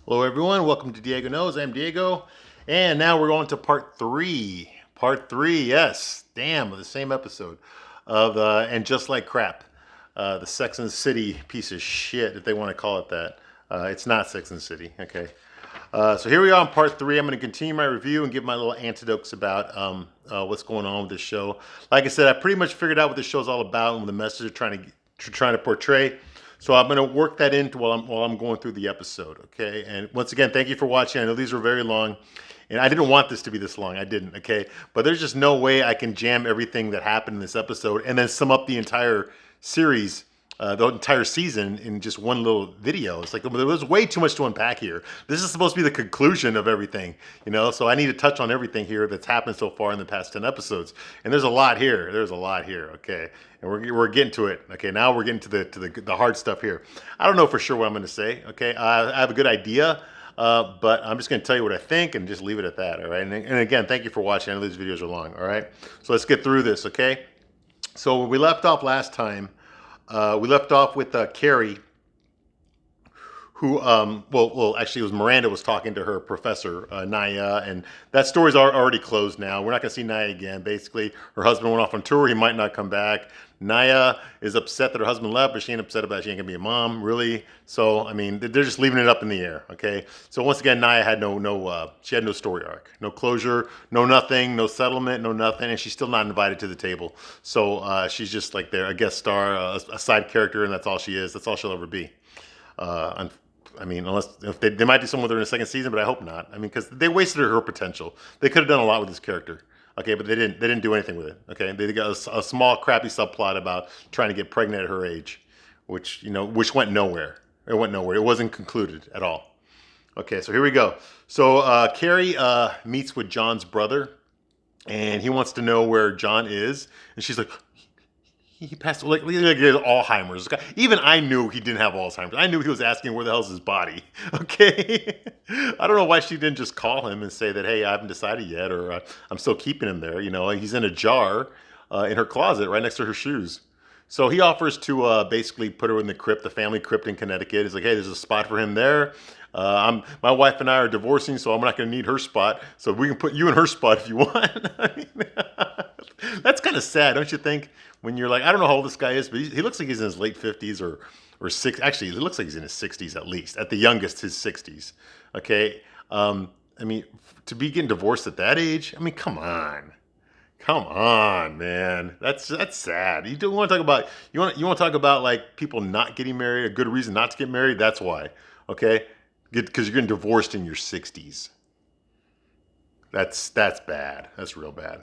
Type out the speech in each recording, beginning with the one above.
Hello, everyone. Welcome to Diego Knows. I'm Diego, and now we're going to part three. Part three, yes, damn, the same episode of and just like crap, the Sex and the City piece of shit, if they want to call it that. It's not Sex and the City. Okay. So here we are on part three. I'm going to continue my review and give my little anecdotes about what's going on with this show. Like I said, I pretty much figured out what the show's all about and what the message they're trying to portray. So I'm going to work that into while I'm going through the episode. Okay. And once again, thank you for watching. I know these were very long, and I didn't want this to be this long. I didn't. Okay. But there's just no way I can jam everything that happened in this episode and then sum up the entire series, the entire season in just one little video. It's like there was way too much to unpack here. This is supposed to be the conclusion of everything, so I need to touch on everything here that's happened so far in the past 10 episodes. And there's a lot here. There's a lot here, okay? And we're getting to it. Okay, now we're getting to the hard stuff here. I don't know for sure what I'm going to say, okay? I have a good idea. But I'm just going to tell you what I think and just leave it at that, all right? And again, thank you for watching. I know these videos are long, all right? So let's get through this, okay? So when we left off last time, we left off with Carrie, who, actually, it was Miranda was talking to her professor, Naya, and that story's already closed now. We're not going to see Naya again. Basically, her husband went off on tour. He might not come back. Naya is upset that her husband left, but she ain't upset about she ain't going to be a mom, really. So, I mean, they're just leaving it up in the air, okay? So, once again, Naya had she had no story arc, no closure, no nothing, no settlement, no nothing, and she's still not invited to the table. So, she's just like there, a guest star, a side character, and that's all she is. That's all she'll ever be. I mean, unless if they might do something with her in the second season, but I hope not. I mean, because they wasted her potential. They could have done a lot with this character, okay, but they didn't. They didn't do anything with it, okay. They got a small, crappy subplot about trying to get pregnant at her age, which went nowhere. It went nowhere. It wasn't concluded at all. Okay, so here we go. So Carrie meets with John's brother, and he wants to know where John is, and she's like, he passed like Alzheimer's. Even I knew he didn't have Alzheimer's. I knew he was asking where the hell's his body. Okay, I don't know why she didn't just call him and say that, hey, I haven't decided yet, or I'm still keeping him there. He's in a jar in her closet right next to her shoes. So he offers to basically put her in the crypt, the family crypt in Connecticut. He's like, hey, there's a spot for him there. My wife and I are divorcing, so I'm not going to need her spot. So we can put you in her spot if you want. I mean, that's kind of sad, don't you think? When you're like, I don't know how old this guy is, but he looks like he's in his late 50s or six. Actually, he looks like he's in his 60s at least. At the youngest, his 60s. Okay. I mean, to be getting divorced at that age, I mean, come on. Come on, man. That's sad. You don't want to talk about you want to talk about like people not getting married, a good reason not to get married. That's why, okay? Because you're getting divorced in your 60s. That's bad. That's real bad.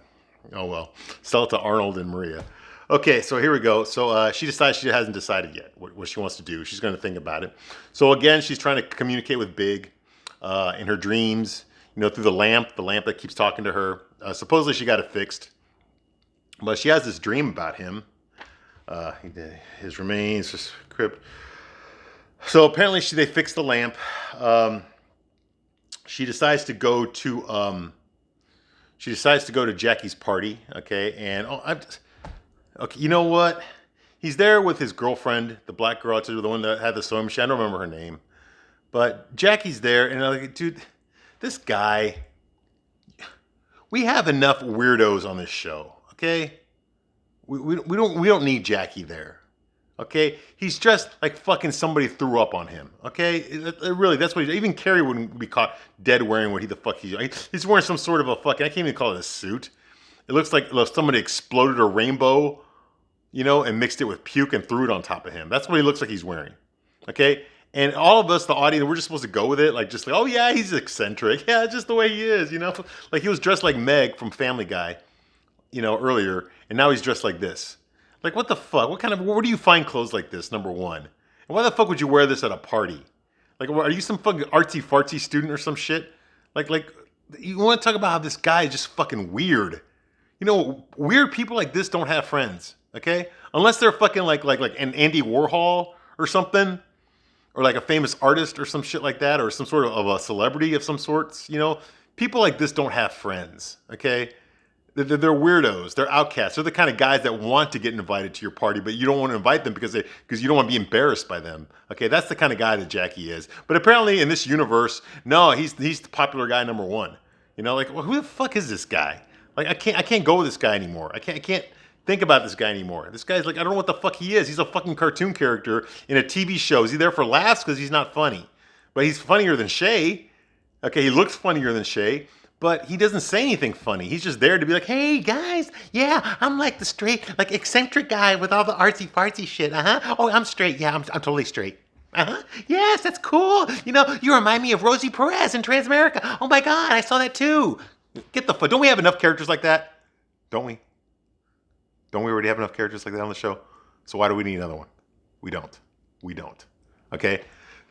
Oh well. Sell it to Arnold and Maria. Okay, so here we go. So she decides she hasn't decided yet what she wants to do. She's going to think about it. So again, she's trying to communicate with Big in her dreams. Through the lamp that keeps talking to her. Supposedly she got it fixed, but she has this dream about him. His remains, his crypt. So apparently they fixed the lamp. She decides to go to Jackie's party. Okay, and okay, you know what? He's there with his girlfriend, the black girl, the one that had the sewing machine. I don't remember her name, but Jackie's there, and I'm like, dude, this guy. We have enough weirdos on this show, okay? We don't need Jackie there, okay? He's dressed like fucking somebody threw up on him, okay? Really, that's what even Carrie wouldn't be caught dead wearing what he's wearing some sort of a fucking, I can't even call it a suit. It looks like somebody exploded a rainbow, and mixed it with puke and threw it on top of him. That's what he looks like he's wearing, okay? And all of us, the audience, we're just supposed to go with it. Like, just like, oh yeah, he's eccentric. Yeah, just the way he is, Like he was dressed like Meg from Family Guy, earlier. And now he's dressed like this. Like, what the fuck? Where do you find clothes like this, number one? And why the fuck would you wear this at a party? Like, are you some fucking artsy-fartsy student or some shit? Like, you want to talk about how this guy is just fucking weird. Weird people like this don't have friends, okay? Unless they're fucking like an Andy Warhol or something. Or like a famous artist or some shit like that, or some sort of a celebrity of some sorts, People like this don't have friends, okay? They're weirdos. They're outcasts. They're the kind of guys that want to get invited to your party, but you don't want to invite them because you don't want to be embarrassed by them. Okay, that's the kind of guy that Jackie is. But apparently in this universe, no, he's the popular guy number one. You know, like, well, who the fuck is this guy? Like, I can't go with this guy anymore. I can't think about this guy anymore. This guy's like, I don't know what the fuck he is. He's a fucking cartoon character in a TV show. Is he there for laughs? Because he's not funny. But he's funnier than Shay. Okay, he looks funnier than Shay. But he doesn't say anything funny. He's just there to be like, hey, guys, yeah, I'm like the straight, like eccentric guy with all the artsy-fartsy shit, Oh, I'm straight. Yeah, I'm totally straight. Yes, that's cool. You know, you remind me of Rosie Perez in Transamerica. Oh, my God, I saw that too. Get the fuck. Don't we have enough characters like that? Don't we? Don't we already have enough characters like that on the show? So why do we need another one? We don't. We don't. Okay?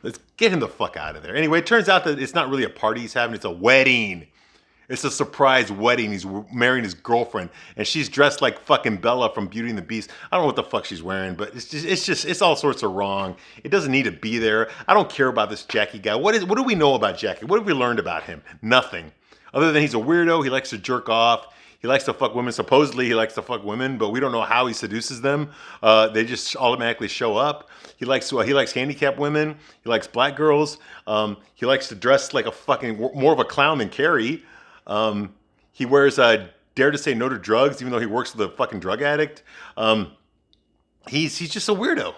Let's get him the fuck out of there. Anyway, it turns out that it's not really a party he's having. It's a wedding. It's a surprise wedding. He's marrying his girlfriend, and she's dressed like fucking Bella from Beauty and the Beast. I don't know what the fuck she's wearing, but it's all sorts of wrong. It doesn't need to be there. I don't care about this Jackie guy. What do we know about Jackie? What have we learned about him? Nothing. Other than he's a weirdo. He likes to jerk off. He likes to fuck women. Supposedly he likes to fuck women, but we don't know how he seduces them. They just automatically show up. He likes handicapped women. He likes black girls. He likes to dress like a fucking more of a clown than Carrie. He wears Dare to Say No to Drugs, even though he works with a fucking drug addict. He's just a weirdo.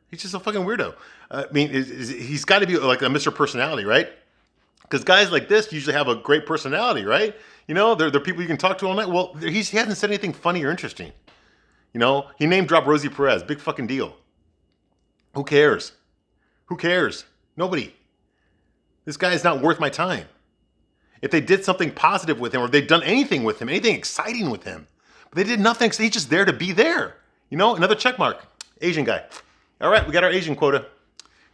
He's just a fucking weirdo. I mean, he's got to be like a Mr. Personality, right? Because guys like this usually have a great personality, right? You know, they're people you can talk to all night. Well, he hasn't said anything funny or interesting. You know, he name dropped Rosie Perez. Big fucking deal. Who cares? Who cares? Nobody. This guy is not worth my time. If they did something positive with him, or if they'd done anything with him, anything exciting with him, but they did nothing, so he's just there to be there. You know, another check mark. Asian guy. All right, we got our Asian quota.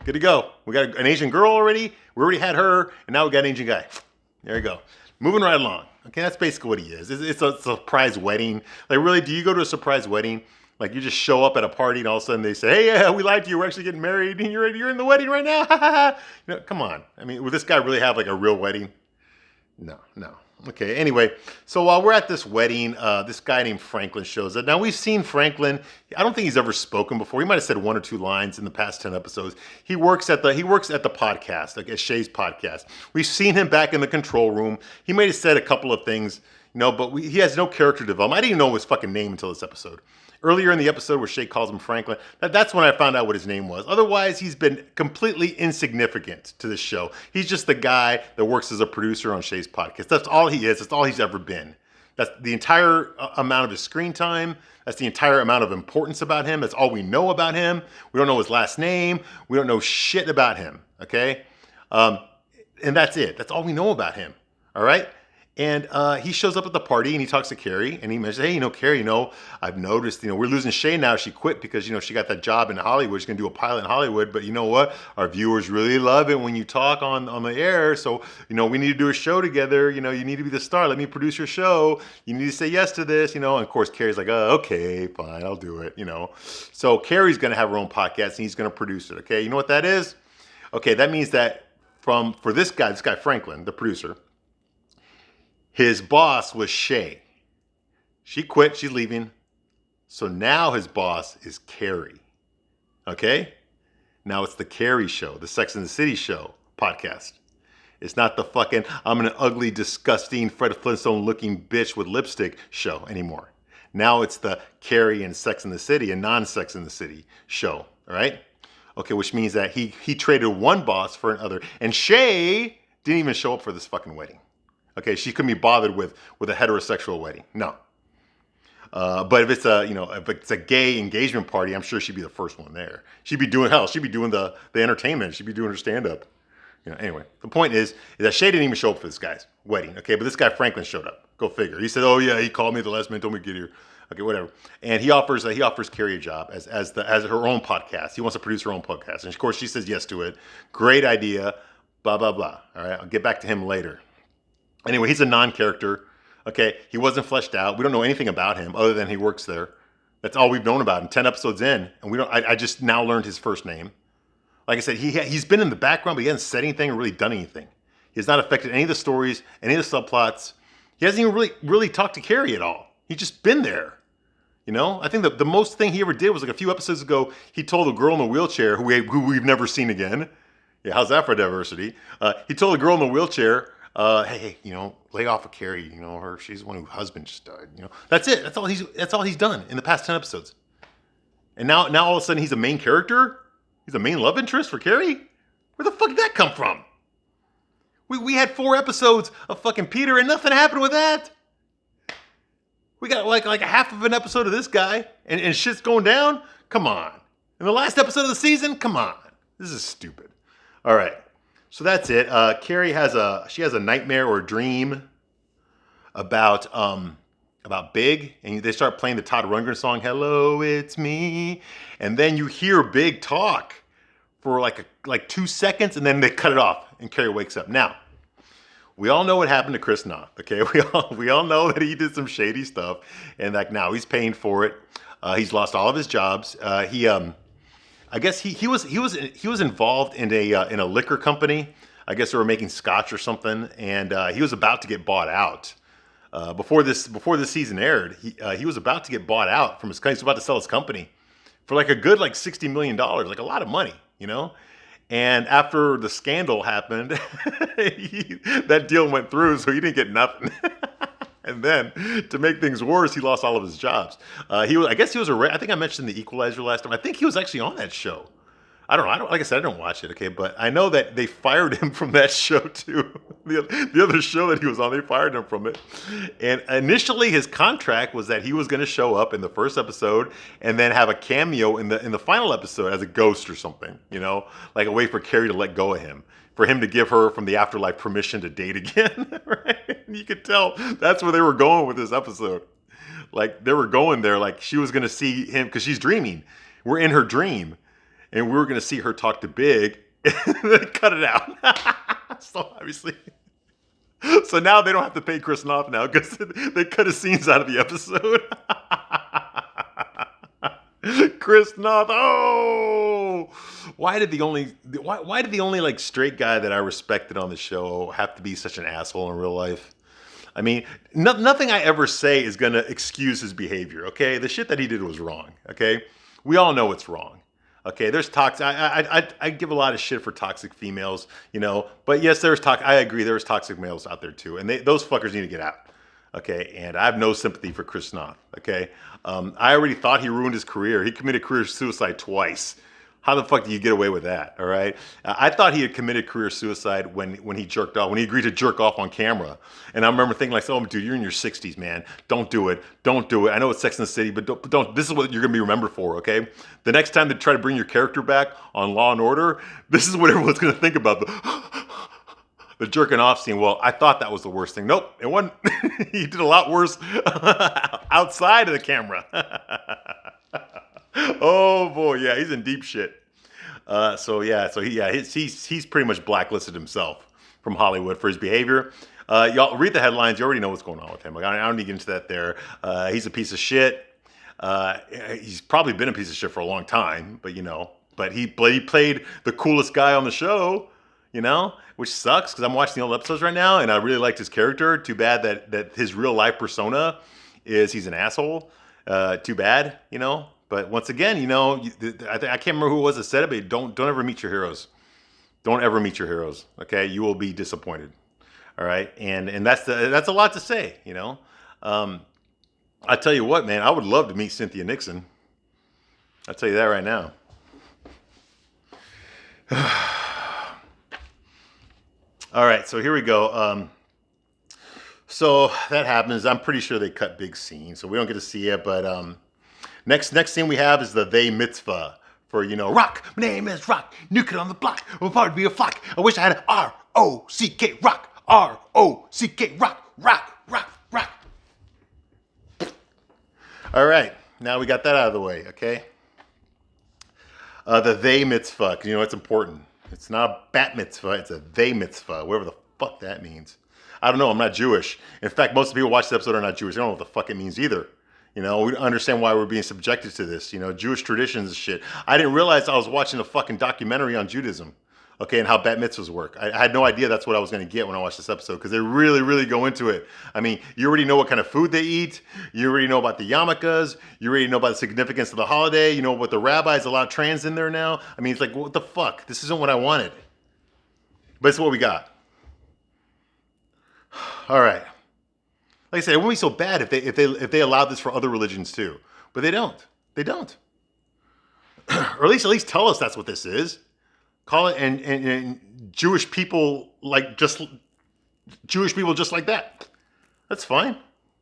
Good to go. We got an Asian girl already. We already had her, and now we got an Asian guy. There you go. Moving right along. Okay, that's basically what he is. It's a surprise wedding. Like, really, do you go to a surprise wedding? Like, you just show up at a party, and all of a sudden they say, hey, yeah, we lied to you. We're actually getting married, and you're in the wedding right now. You know, come on. I mean, would this guy really have, like, a real wedding? No. Okay, anyway, so while we're at this wedding, this guy named Franklin shows up. Now, we've seen Franklin. I don't think he's ever spoken before. He might have said one or two lines in the past 10 episodes. He works at the podcast, like at Shay's podcast. We've seen him back in the control room. He might have said a couple of things, you know, but he has no character development. I didn't even know his fucking name until this episode. Earlier in the episode where Shay calls him Franklin, that's when I found out what his name was. Otherwise, he's been completely insignificant to this show. He's just the guy that works as a producer on Shay's podcast. That's all he is. That's all he's ever been. That's the entire amount of his screen time. That's the entire amount of importance about him. That's all we know about him. We don't know his last name. We don't know shit about him, okay? And that's it. That's all we know about him, all right? And he shows up at the party and he talks to Carrie and he mentions, hey, Carrie, I've noticed, we're losing Shay now. She quit because, she got that job in Hollywood. She's going to do a pilot in Hollywood. But you know what? Our viewers really love it when you talk on the air. So, we need to do a show together. You need to be the star. Let me produce your show. You need to say yes to this, And of course, Carrie's like, oh, okay, fine, I'll do it, So Carrie's going to have her own podcast and he's going to produce it, okay? You know what that is? Okay, that means that for this guy Franklin, the producer, his boss was Shay. She quit. She's leaving. So now his boss is Carrie. Okay? Now it's the Carrie show, the Sex and the City show podcast. It's not the fucking I'm an ugly, disgusting, Fred Flintstone looking bitch with lipstick show anymore. Now it's the Carrie and Sex and the City and non-Sex and the City show. All right? Okay, which means that he traded one boss for another. And Shay didn't even show up for this fucking wedding. Okay, she couldn't be bothered with a heterosexual wedding. No. But if it's a gay engagement party, I'm sure she'd be the first one there. She'd be doing the entertainment. She'd be doing her stand-up. Anyway, the point is that Shay didn't even show up for this guy's wedding. Okay, but this guy Franklin showed up. Go figure. He said, oh yeah, he called me at the last minute, told me to get here. Okay, whatever. And he offers Carrie a job as her own podcast. He wants to produce her own podcast. And of course she says yes to it. Great idea. Blah, blah, blah. All right, I'll get back to him later. Anyway, he's a non-character. Okay, he wasn't fleshed out. We don't know anything about him other than he works there. That's all we've known about him. 10 episodes in, and I just now learned his first name. Like I said, he's been in the background, but he hasn't said anything or really done anything. He has not affected any of the stories, any of the subplots. He hasn't even really talked to Carrie at all. He's just been there. You know, I think the most thing he ever did was like a few episodes ago, he told a girl in a wheelchair who we've never seen again. Yeah, how's that for diversity? He told a girl in the wheelchair, hey, you know, lay off of Carrie. You know, she's the one whose husband just died. You know, that's it. That's all he's done in the past 10 episodes. And now all of a sudden he's a main character. He's a main love interest for Carrie. Where the fuck did that come from? We had 4 episodes of fucking Peter and nothing happened with that. We got like a half of an episode of this guy and shit's going down? Come on. In the last episode of the season? Come on. This is stupid. All right. So that's it. Carrie has a nightmare or a dream about Big, and they start playing the Todd Rundgren song, Hello, It's Me. And then you hear Big talk for like 2 seconds, and then they cut it off, and Carrie wakes up. Now, we all know what happened to Chris Noth, okay? We all know that he did some shady stuff, and like now he's paying for it. He's lost all of his jobs. I guess he was involved in a liquor company. I guess they were making scotch or something, and he was about to get bought out. Before this season aired, he was about to get bought out from his company. He was about to sell his company for like a good like $60 million, like a lot of money, you know? And after the scandal happened, that deal went through, so he didn't get nothing. And then, to make things worse, he lost all of his jobs. I think I mentioned The Equalizer last time. I think he was actually on that show. I don't know. Like I said, I don't watch it, okay? But I know that they fired him from that show, too. The other show that he was on, they fired him from it. And initially, his contract was that he was going to show up in the first episode and then have a cameo in the final episode as a ghost or something, you know? Like a way for Carrie to let go of him. For him to give her from the afterlife permission to date again, right? You could tell that's where they were going with this episode. Like, they were going there, like she was going to see him, because she's dreaming. We're in her dream. And we were going to see her talk to Big, and then cut it out. So obviously, so now they don't have to pay Chris Noth now because they cut his scenes out of the episode. Chris Noth, oh! Why did the only like straight guy that I respected on the show have to be such an asshole in real life? I mean, nothing I ever say is going to excuse his behavior. Okay, the shit that he did was wrong. Okay, we all know it's wrong. Okay, there's toxic. I give a lot of shit for toxic females, you know. But yes, I agree. There's toxic males out there too, and those fuckers need to get out. Okay, and I have no sympathy for Chris Noth. Okay, I already thought he ruined his career. He committed career suicide twice. How the fuck do you get away with that? All right. I thought he had committed career suicide when he jerked off, when he agreed to jerk off on camera. And I remember thinking like, oh, dude, you're in your 60s, man. Don't do it. Don't do it. I know it's Sex and the City, but don't. This is what you're going to be remembered for, okay? The next time they try to bring your character back on Law and Order, this is what everyone's going to think about. The jerking off scene. Well, I thought that was the worst thing. Nope, it wasn't. He did a lot worse outside of the camera. Oh boy, yeah, he's in deep shit. He's pretty much blacklisted himself from Hollywood for his behavior. Y'all read the headlines. You already know what's going on with him. Like, I don't need to get into that there. He's a piece of shit. He's probably been a piece of shit for a long time, but he played the coolest guy on the show, which sucks because I'm watching the old episodes right now and I really liked his character. Too bad that his real life persona is he's an asshole. Too bad, But once again, I can't remember who it was that said it, but don't ever meet your heroes. Don't ever meet your heroes. Okay, you will be disappointed. All right, and that's a lot to say. I tell you what, man, I would love to meet Cynthia Nixon. I'll tell you that right now. All right, so here we go. So that happens. I'm pretty sure they cut big scenes, so we don't get to see it, but Next scene we have is the they mitzvah for, rock. My name is Rock. New kid on the block. We'll probably be a flock. I wish I had an R-O-C-K, rock. R-O-C-K, rock. Rock, rock, rock. All right. Now we got that out of the way, okay? The they mitzvah, because it's important. It's not a bat mitzvah. It's a they mitzvah, whatever the fuck that means. I don't know. I'm not Jewish. In fact, most of the people who watch the episode are not Jewish. They don't know what the fuck it means either. We don't understand why we're being subjected to this, Jewish traditions and shit. I didn't realize I was watching a fucking documentary on Judaism. Okay, and how bat mitzvahs work. I had no idea that's what I was going to get when I watched this episode because they really, really go into it. I mean, you already know what kind of food they eat. You already know about the yarmulkes. You already know about the significance of the holiday. You know what the rabbis allow trans in there now. I mean, it's like, what the fuck? This isn't what I wanted. But it's what we got. All right. Like I said, it wouldn't be so bad if they allowed this for other religions too. But they don't. They don't. Or at least tell us that's what this is. Call it and Jewish people just like that. That's fine.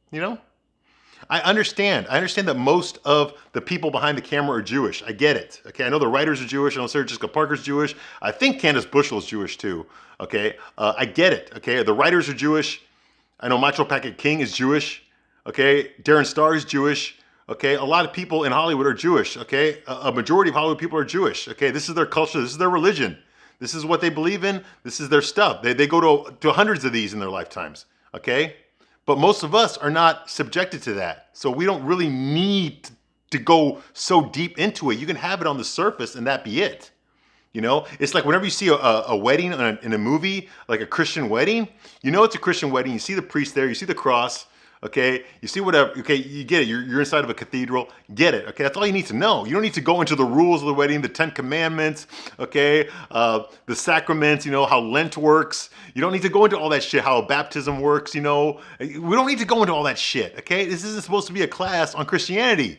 You know? I understand. I understand that most of the people behind the camera are Jewish. I get it. Okay. I know the writers are Jewish. I know Sarah Jessica Parker's Jewish. I think Candace Bushell is Jewish too. Okay. I get it. Okay. The writers are Jewish. I know Macho Packet King is Jewish. Okay. Darren Star is Jewish. Okay, a lot of people in Hollywood are Jewish. Okay, a majority of Hollywood people are Jewish. Okay, this is their culture. This is their religion. This is what they believe in. This is their stuff. They go to hundreds of these in their lifetimes. Okay, but most of us are not subjected to that. So we don't really need to go so deep into it. You can have it on the surface and that be it. You know, it's like whenever you see a wedding in a movie, like a Christian wedding, you know it's a Christian wedding. You see the priest there. You see the cross. Okay, you see whatever, okay, you get it. You're inside of a cathedral, get it. Okay, that's all you need to know. You don't need to go into the rules of the wedding, the 10 commandments, okay, the sacraments, you know, how Lent works. You don't need to go into all that shit, how baptism works, you know. We don't need to go into all that shit, okay? This isn't supposed to be a class on Christianity.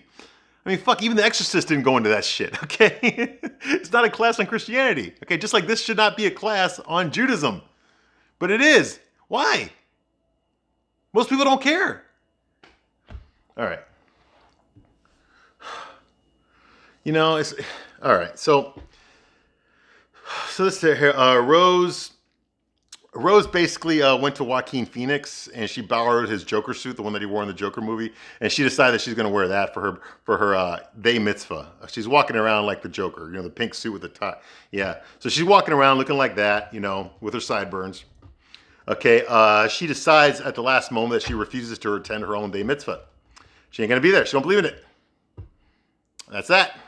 I mean, fuck, even The Exorcist didn't go into that shit, okay? It's not a class on Christianity, okay? Just like this should not be a class on Judaism. But it is. Why? Most people don't care. All right. You know, it's all right. So this here, Rose basically went to Joaquin Phoenix and she borrowed his Joker suit, the one that he wore in the Joker movie, and she decided that she's going to wear that for her day mitzvah. She's walking around like the Joker, you know, the pink suit with the tie. Yeah. So she's walking around looking like that, you know, with her sideburns. Okay, she decides at the last moment that she refuses to attend her own day mitzvah. She ain't gonna be there. She don't believe in it. That's that.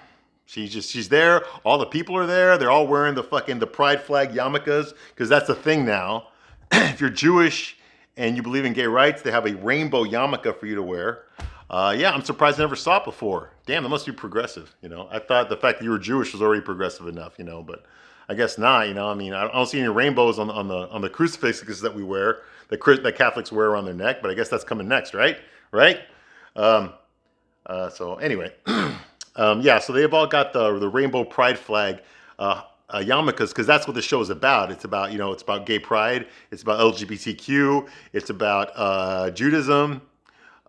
She's there. All the people are there. They're all wearing the pride flag yarmulkes because that's the thing now. If you're Jewish and you believe in gay rights, they have a rainbow yarmulke for you to wear. Yeah, I'm surprised I never saw it before. Damn, that must be progressive. You know, I thought the fact that you were Jewish was already progressive enough. You know, but I guess not. You know, I mean, I don't see any rainbows on the crucifixes that we wear, that Catholics wear around their neck. But I guess that's coming next, right? Right? So anyway, yeah. So they've all got the rainbow pride flag yarmulkes because that's what the show is about. It's about, you know, it's about gay pride. It's about LGBTQ. It's about Judaism.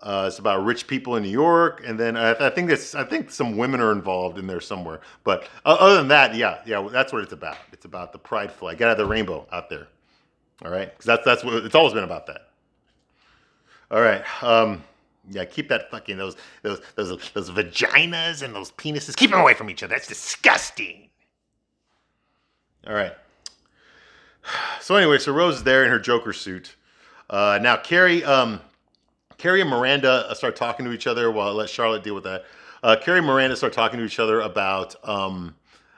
It's about rich people in New York, and then I think some women are involved in there somewhere. But other than that, yeah, that's what it's about. It's about the pride flag. Gotta have the rainbow out there. All right, because that's what it's always been about. That. All right. Yeah, keep that fucking those vaginas and those penises. Keep them away from each other. That's disgusting. All right. So anyway, so Rose is there in her Joker suit. Now Carrie and Miranda start talking to each other. Well, I'll let Charlotte deal with that. Carrie and Miranda start talking to each other about.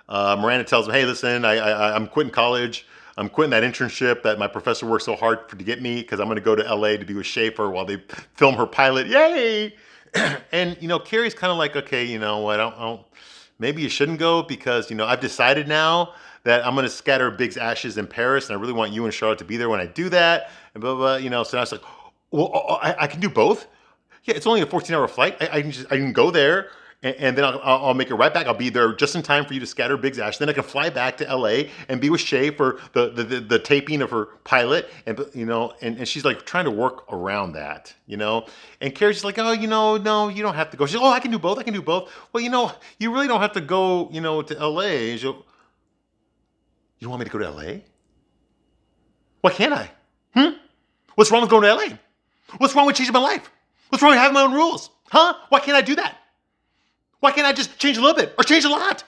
Miranda tells them, "Hey, listen, I'm quitting college. I'm quitting that internship that my professor worked so hard to get me because I'm going to go to LA to be with Schaefer while they film her pilot. Yay!" And you know, Carrie's kind of like, "Okay, you know what? I don't. Maybe you shouldn't go because you know I've decided now that I'm going to scatter Big's ashes in Paris, and I really want you and Charlotte to be there when I do that." And blah blah. You know, so I was like, "Well, I can do both. Yeah, it's only a 14-hour flight. I can go there." And then I'll make it right back. I'll be there just in time for you to scatter Big's ash. Then I can fly back to LA and be with Shay for the taping of her pilot. And you know, and she's like trying to work around that, you know. And Carrie's just like, "Oh, you know, no, you don't have to go." She's like, "Oh, I can do both. I can do both." Well, you know, you really don't have to go, you know, to LA. You don't want me to go to LA? Why can't I? What's wrong with going to LA? What's wrong with changing my life? What's wrong with having my own rules? Huh? Why can't I do that? Why can't I just change a little bit or change a lot?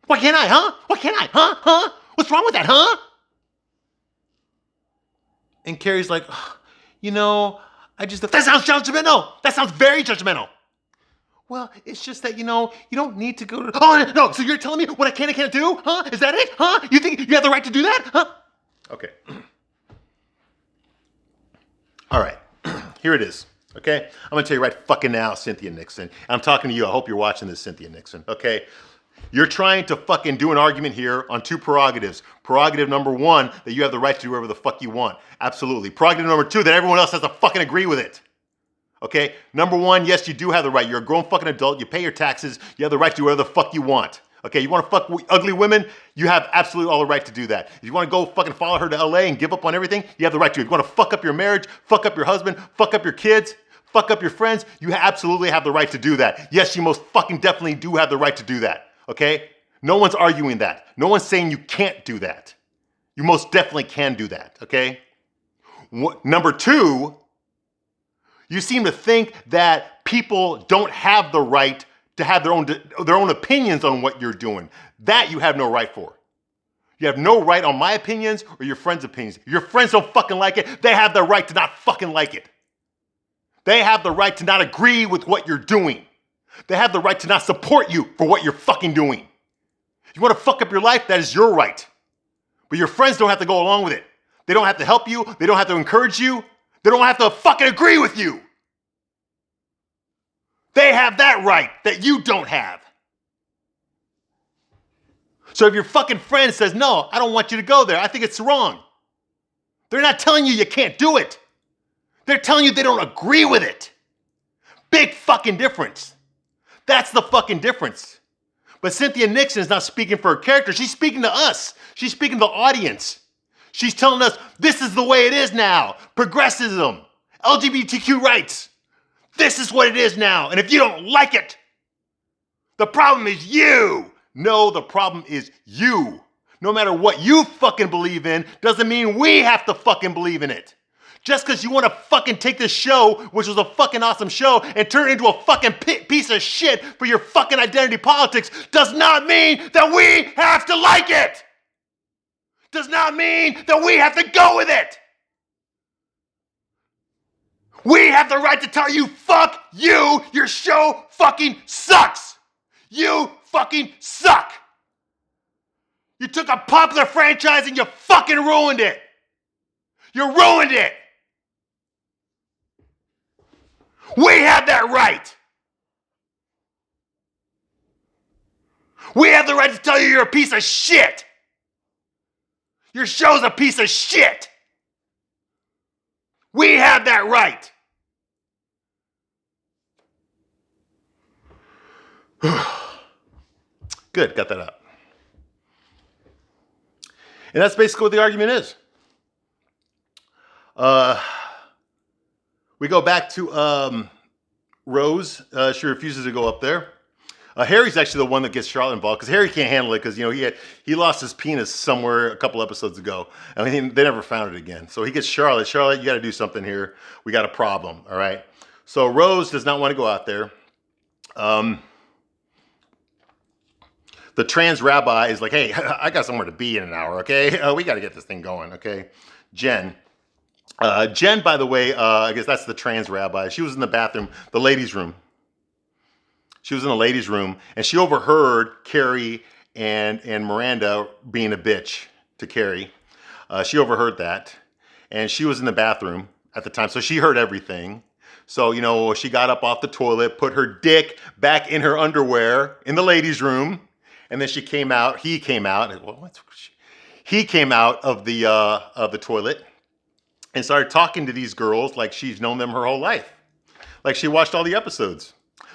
Why can't I, huh? Why can't I, huh? Huh? What's wrong with that, huh? And Carrie's like, "You know, that sounds judgmental. That sounds very judgmental. Well, it's just that, you don't need to go to... Oh, no, so you're telling me what I can and can't do? Huh? Is that it? Huh? You think you have the right to do that? Huh? Okay. All right. Here it is. Okay? I'm going to tell you right fucking now, Cynthia Nixon. I'm talking to you. I hope you're watching this, Cynthia Nixon. Okay? You're trying to fucking do an argument here on two prerogatives. Prerogative number one, that you have the right to do whatever the fuck you want. Absolutely. Prerogative number two, that everyone else has to fucking agree with it. Okay? Number one, yes, you do have the right. You're a grown fucking adult. You pay your taxes. You have the right to do whatever the fuck you want. Okay? You want to fuck ugly women? You have absolutely all the right to do that. If you want to go fucking follow her to LA and give up on everything, you have the right to. If you want to fuck up your marriage, fuck up your husband, fuck up your kids, fuck up your friends, you absolutely have the right to do that. Yes, you most fucking definitely do have the right to do that. Okay? No one's arguing that. No one's saying you can't do that. You most definitely can do that. Okay? Number two, you seem to think that people don't have the right to have their own opinions on what you're doing. That you have no right for. You have no right on my opinions or your friends' opinions. If your friends don't fucking like it, they have the right to not fucking like it. They have the right to not agree with what you're doing. They have the right to not support you for what you're fucking doing. If you want to fuck up your life, that is your right. But your friends don't have to go along with it. They don't have to help you. They don't have to encourage you. They don't have to fucking agree with you. They have that right that you don't have. So if your fucking friend says, no, I don't want you to go there, I think it's wrong. They're not telling you can't do it. They're telling you they don't agree with it. Big fucking difference. That's the fucking difference. But Cynthia Nixon is not speaking for her character. She's speaking to us. She's speaking to the audience. She's telling us this is the way it is now. Progressivism, LGBTQ rights. This is what it is now. And if you don't like it, the problem is you. No, the problem is you. No matter what you fucking believe in doesn't mean we have to fucking believe in it. Just because you want to fucking take this show, which was a fucking awesome show, and turn it into a fucking piece of shit for your fucking identity politics does not mean that we have to like it. Does not mean that we have to go with it. We have the right to tell you, fuck you, your show fucking sucks. You fucking suck. You took a popular franchise and you fucking ruined it. You ruined it. We have that right. We have the right to tell you you're a piece of shit. Your show's a piece of shit. We have that right. Good, got that out. And that's basically what the argument is. We go back to Rose. She refuses to go up there. Harry's actually the one that gets Charlotte involved because Harry can't handle it because he lost his penis somewhere a couple episodes ago. I mean, they never found it again. So he gets Charlotte. Charlotte, you got to do something here. We got a problem. All right. So Rose does not want to go out there. The trans rabbi is like, hey, I got somewhere to be in an hour. Okay, we got to get this thing going. Okay, Jen, by the way, I guess that's the trans rabbi. She was in the bathroom, the ladies' room. She was in the ladies' room, and she overheard Carrie and Miranda being a bitch to Carrie. She overheard that, and she was in the bathroom at the time, so she heard everything. So, she got up off the toilet, put her dick back in her underwear in the ladies' room, and then he came out of the toilet and started talking to these girls like she's known them her whole life. Like she watched all the episodes.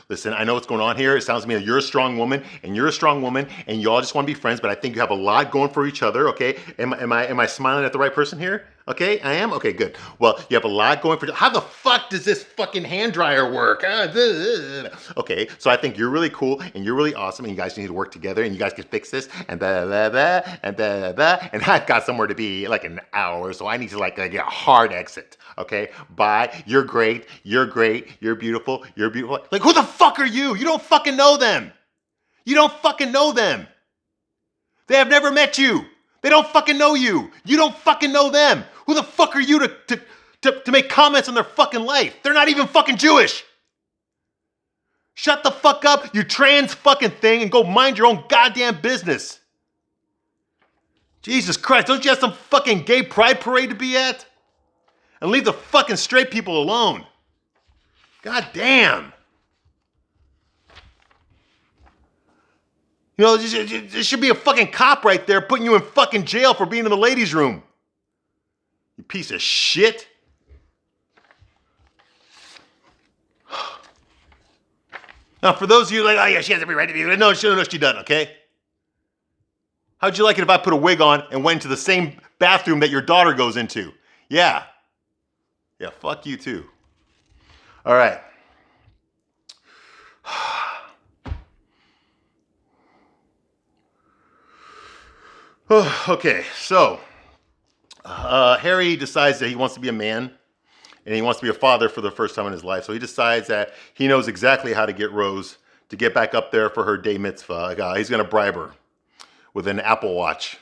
Listen, I know what's going on here. It sounds to me like you're a strong woman, and you're a strong woman, and you all just want to be friends, but I think you have a lot going for each other, okay? Am I smiling at the right person here? Okay, I am? Okay, good. Well, you have a lot going for... How the fuck does this fucking hand dryer work? Okay, so I think you're really cool, and you're really awesome, and you guys need to work together, and you guys can fix this, and blah, blah, blah, and blah, blah, and I've got somewhere to be like an hour, so I need to get a hard exit, okay? Bye, you're great, you're beautiful, you're beautiful. Like, who the fuck are you? You don't fucking know them. You don't fucking know them. They have never met you. They don't fucking know you. You don't fucking know them. Who the fuck are you to make comments on their fucking life? They're not even fucking Jewish. Shut the fuck up, you trans fucking thing, and go mind your own goddamn business. Jesus Christ, don't you have some fucking gay pride parade to be at? And leave the fucking straight people alone. God damn. You know, there should be a fucking cop right there putting you in fucking jail for being in the ladies' room. You piece of shit. Now, for those of you like, oh yeah, she has every right to be. No, she doesn't, okay? How'd you like it if I put a wig on and went into the same bathroom that your daughter goes into? Yeah. Yeah, fuck you too. All right. Okay, so Harry decides that he wants to be a man and he wants to be a father for the first time in his life. So he decides that he knows exactly how to get Rose to get back up there for her day mitzvah. He's going to bribe her with an Apple Watch.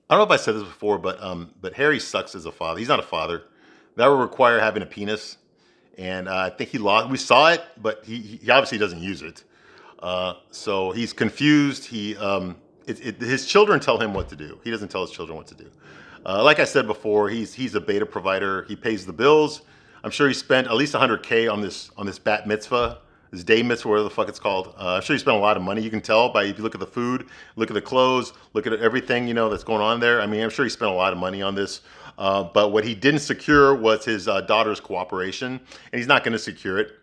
I don't know if I said this before, but Harry sucks as a father. He's not a father. That would require having a penis. And I think he lost. We saw it, but he obviously doesn't use it. So he's confused. His children tell him what to do. He doesn't tell his children what to do. Like I said before, he's a beta provider. He pays the bills. I'm sure he spent at least $100K on this bat mitzvah, this day mitzvah, whatever the fuck it's called. I'm sure he spent a lot of money. You can tell by if you look at the food, look at the clothes, look at everything that's going on there. I mean, I'm sure he spent a lot of money on this. But what he didn't secure was his daughter's cooperation, and he's not going to secure it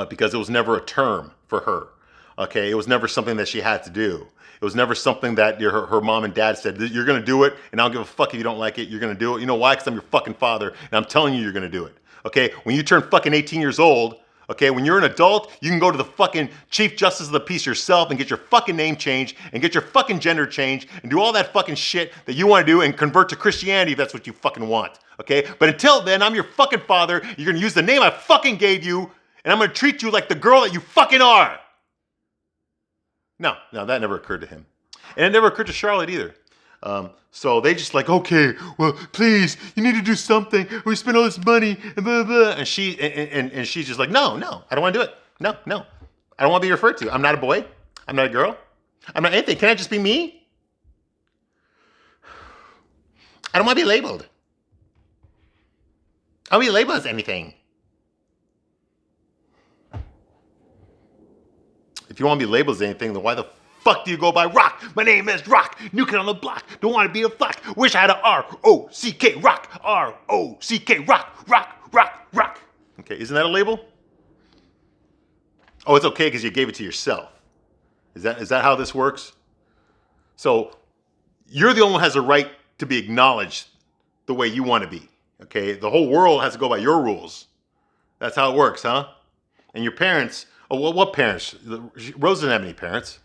because it was never a term for her. Okay, it was never something that she had to do. It was never something that her mom and dad said, you're going to do it, and I don't give a fuck if you don't like it. You're going to do it. You know why? Because I'm your fucking father, and I'm telling you you're going to do it. Okay, when you turn fucking 18 years old, okay, when you're an adult, you can go to the fucking Chief Justice of the Peace yourself and get your fucking name changed and get your fucking gender changed and do all that fucking shit that you want to do and convert to Christianity if that's what you fucking want, okay? But until then, I'm your fucking father. You're going to use the name I fucking gave you, and I'm going to treat you like the girl that you fucking are. No, that never occurred to him. And it never occurred to Charlotte either. So they just like, okay, well, please, you need to do something. We spent all this money, and blah, blah. And she's just like, no, I don't want to do it. No. I don't want to be referred to. I'm not a boy. I'm not a girl. I'm not anything. Can I just be me? I don't want to be labeled. I don't want to be labeled as anything. If you want to be labeled as anything, then why the fuck do you go by Rock? My name is Rock. New kid on the block. Don't want to be a flock. Wish I had a R-O-C-K, Rock. R-O-C-K, Rock. Okay, isn't that a label? Oh, it's okay because you gave it to yourself. Is that how this works? So you're the only one who has a right to be acknowledged the way you want to be. Okay, the whole world has to go by your rules. That's how it works, huh? And your parents. Oh, well, what parents? Rose doesn't have any parents.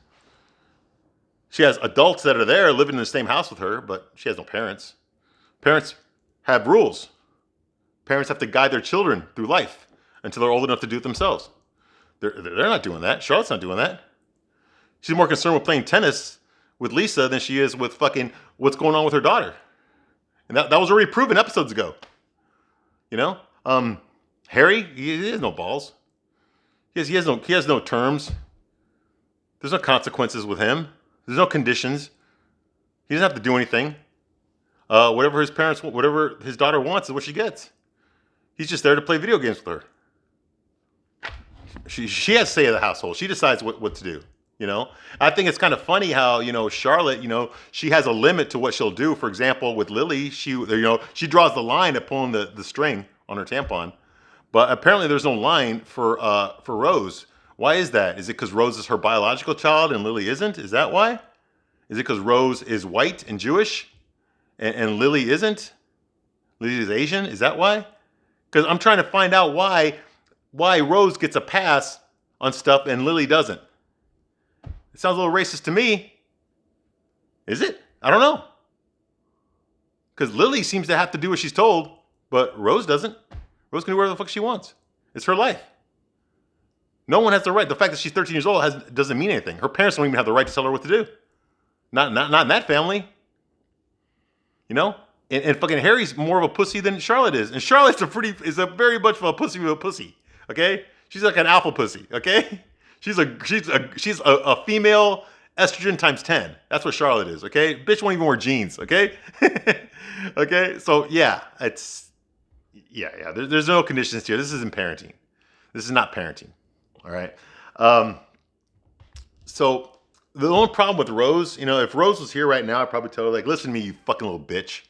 She has adults that are there living in the same house with her, but she has no parents. Parents have rules. Parents have to guide their children through life until they're old enough to do it themselves. They're not doing that. Charlotte's not doing that. She's more concerned with playing tennis with Lisa than she is with fucking what's going on with her daughter. And that was already proven episodes ago. You know? Harry, he has no balls. He has no terms. There's no consequences with him. There's no conditions. He doesn't have to do anything. Whatever his parents want, whatever his daughter wants is what she gets. He's just there to play video games with her. She has say of the household. She decides what to do. You know, I think it's kind of funny how, Charlotte, she has a limit to what she'll do. For example, with Lily, she draws the line at pulling the string on her tampon. But apparently there's no line for Rose. Why is that? Is it because Rose is her biological child and Lily isn't? Is that why? Is it because Rose is white and Jewish and Lily isn't? Lily is Asian? Is that why? Because I'm trying to find out why Rose gets a pass on stuff and Lily doesn't. It sounds a little racist to me. Is it? I don't know. Because Lily seems to have to do what she's told, but Rose doesn't. Rose can do whatever the fuck she wants. It's her life. No one has the right. The fact that she's 13 years old doesn't mean anything. Her parents don't even have the right to tell her what to do. Not in that family. You know? And fucking Harry's more of a pussy than Charlotte is. And Charlotte's a very much of a pussy with a pussy. Okay? She's like an alpha pussy. Okay? She's a female estrogen times 10. That's what Charlotte is. Okay? Bitch won't even wear jeans. Okay? Okay? So yeah, there's no conditions here. This isn't parenting. This is not parenting. All right? So the only problem with Rose, if Rose was here right now, I'd probably tell her, like, listen to me, you fucking little bitch.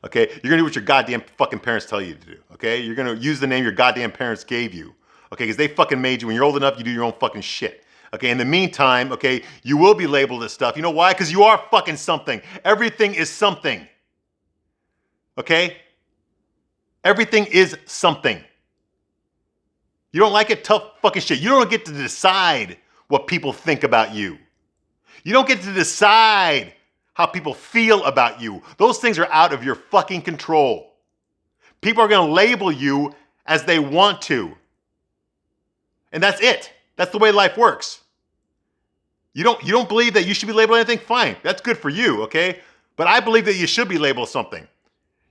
Okay? You're going to do what your goddamn fucking parents tell you to do. Okay? You're going to use the name your goddamn parents gave you. Okay? Because they fucking made you. When you're old enough, you do your own fucking shit. Okay? In the meantime, okay, you will be labeled as stuff. You know why? Because you are fucking something. Everything is something. Okay? Everything is something. You don't like it? Tough fucking shit. You don't get to decide what people think about you. You don't get to decide how people feel about you. Those things are out of your fucking control. People are going to label you as they want to. And that's it. That's the way life works. You don't believe that you should be labeled anything? Fine. That's good for you, okay? But I believe that you should be labeled something.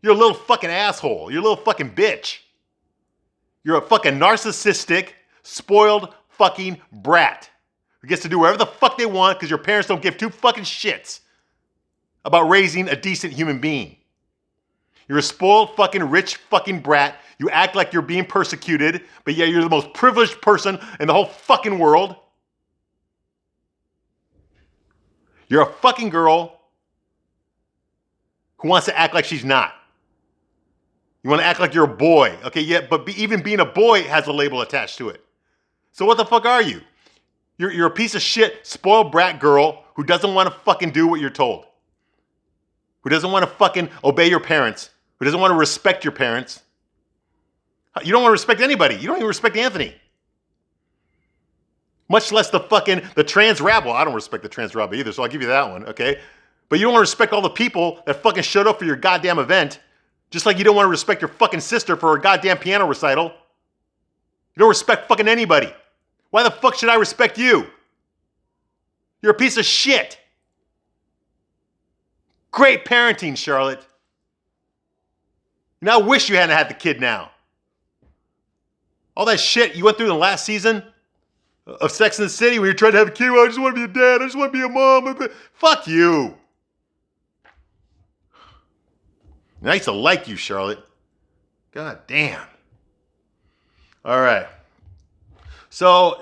You're a little fucking asshole. You're a little fucking bitch. You're a fucking narcissistic, spoiled fucking brat who gets to do whatever the fuck they want because your parents don't give two fucking shits about raising a decent human being. You're a spoiled fucking rich fucking brat. You act like you're being persecuted, but yeah, you're the most privileged person in the whole fucking world. You're a fucking girl who wants to act like she's not. You want to act like you're a boy. Okay, yeah, but even being a boy has a label attached to it. So what the fuck are you? You're a piece of shit, spoiled brat girl who doesn't want to fucking do what you're told. Who doesn't want to fucking obey your parents. Who doesn't want to respect your parents. You don't want to respect anybody. You don't even respect Anthony. Much less the trans rabble. I don't respect the trans rabble either, so I'll give you that one, okay? But you don't want to respect all the people that fucking showed up for your goddamn event. Just like you don't want to respect your fucking sister for her goddamn piano recital. You don't respect fucking anybody. Why the fuck should I respect you? You're a piece of shit. Great parenting, Charlotte. I wish you hadn't had the kid now. All that shit you went through in the last season of Sex and the City when you're trying to have a kid. Well, I just want to be a dad. I just want to be a mom. Fuck you. And I used to like you, Charlotte. God damn. All right. So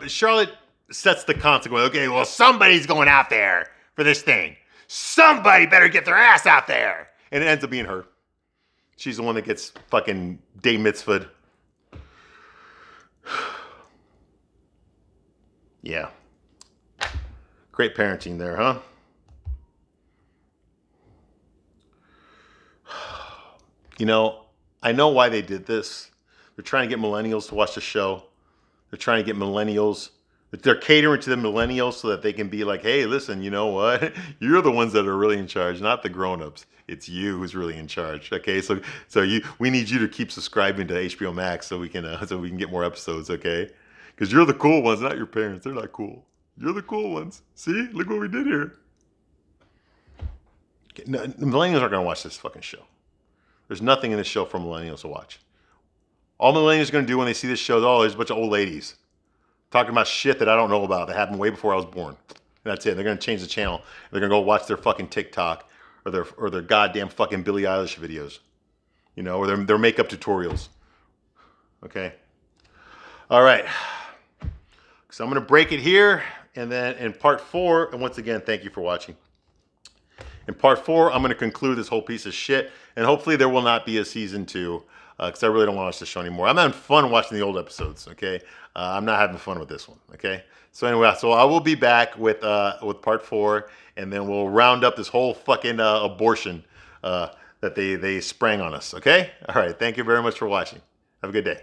Charlotte sets the consequence. Okay, well, somebody's going out there for this thing. Somebody better get their ass out there. And it ends up being her. She's the one that gets fucking day mitzvahed. Yeah. Great parenting there, huh? I know why they did this. They're trying to get millennials to watch the show. They're trying to get millennials. They're catering to the millennials so that they can be like, hey, listen, you know what? You're the ones that are really in charge, not the grown-ups. It's you who's really in charge. Okay, so we need you to keep subscribing to HBO Max so we can get more episodes. Okay, because you're the cool ones, not your parents. They're not cool. You're the cool ones. See, look what we did here. Okay, no, the millennials aren't gonna watch this fucking show. There's nothing in this show for millennials to watch. All millennials are going to do when they see this show is, oh, there's a bunch of old ladies talking about shit that I don't know about that happened way before I was born. And that's it. They're going to change the channel. They're going to go watch their fucking TikTok or their goddamn fucking Billie Eilish videos, or their makeup tutorials. Okay. All right. So I'm going to break it here, and then in part 4, and once again, thank you for watching. In part 4, I'm going to conclude this whole piece of shit, and hopefully there will not be a season 2, because I really don't want to watch the show anymore. I'm having fun watching the old episodes, okay? I'm not having fun with this one, okay? So anyway, so I will be back with part 4, and then we'll round up this whole fucking abortion that they sprang on us, okay? All right, thank you very much for watching. Have a good day.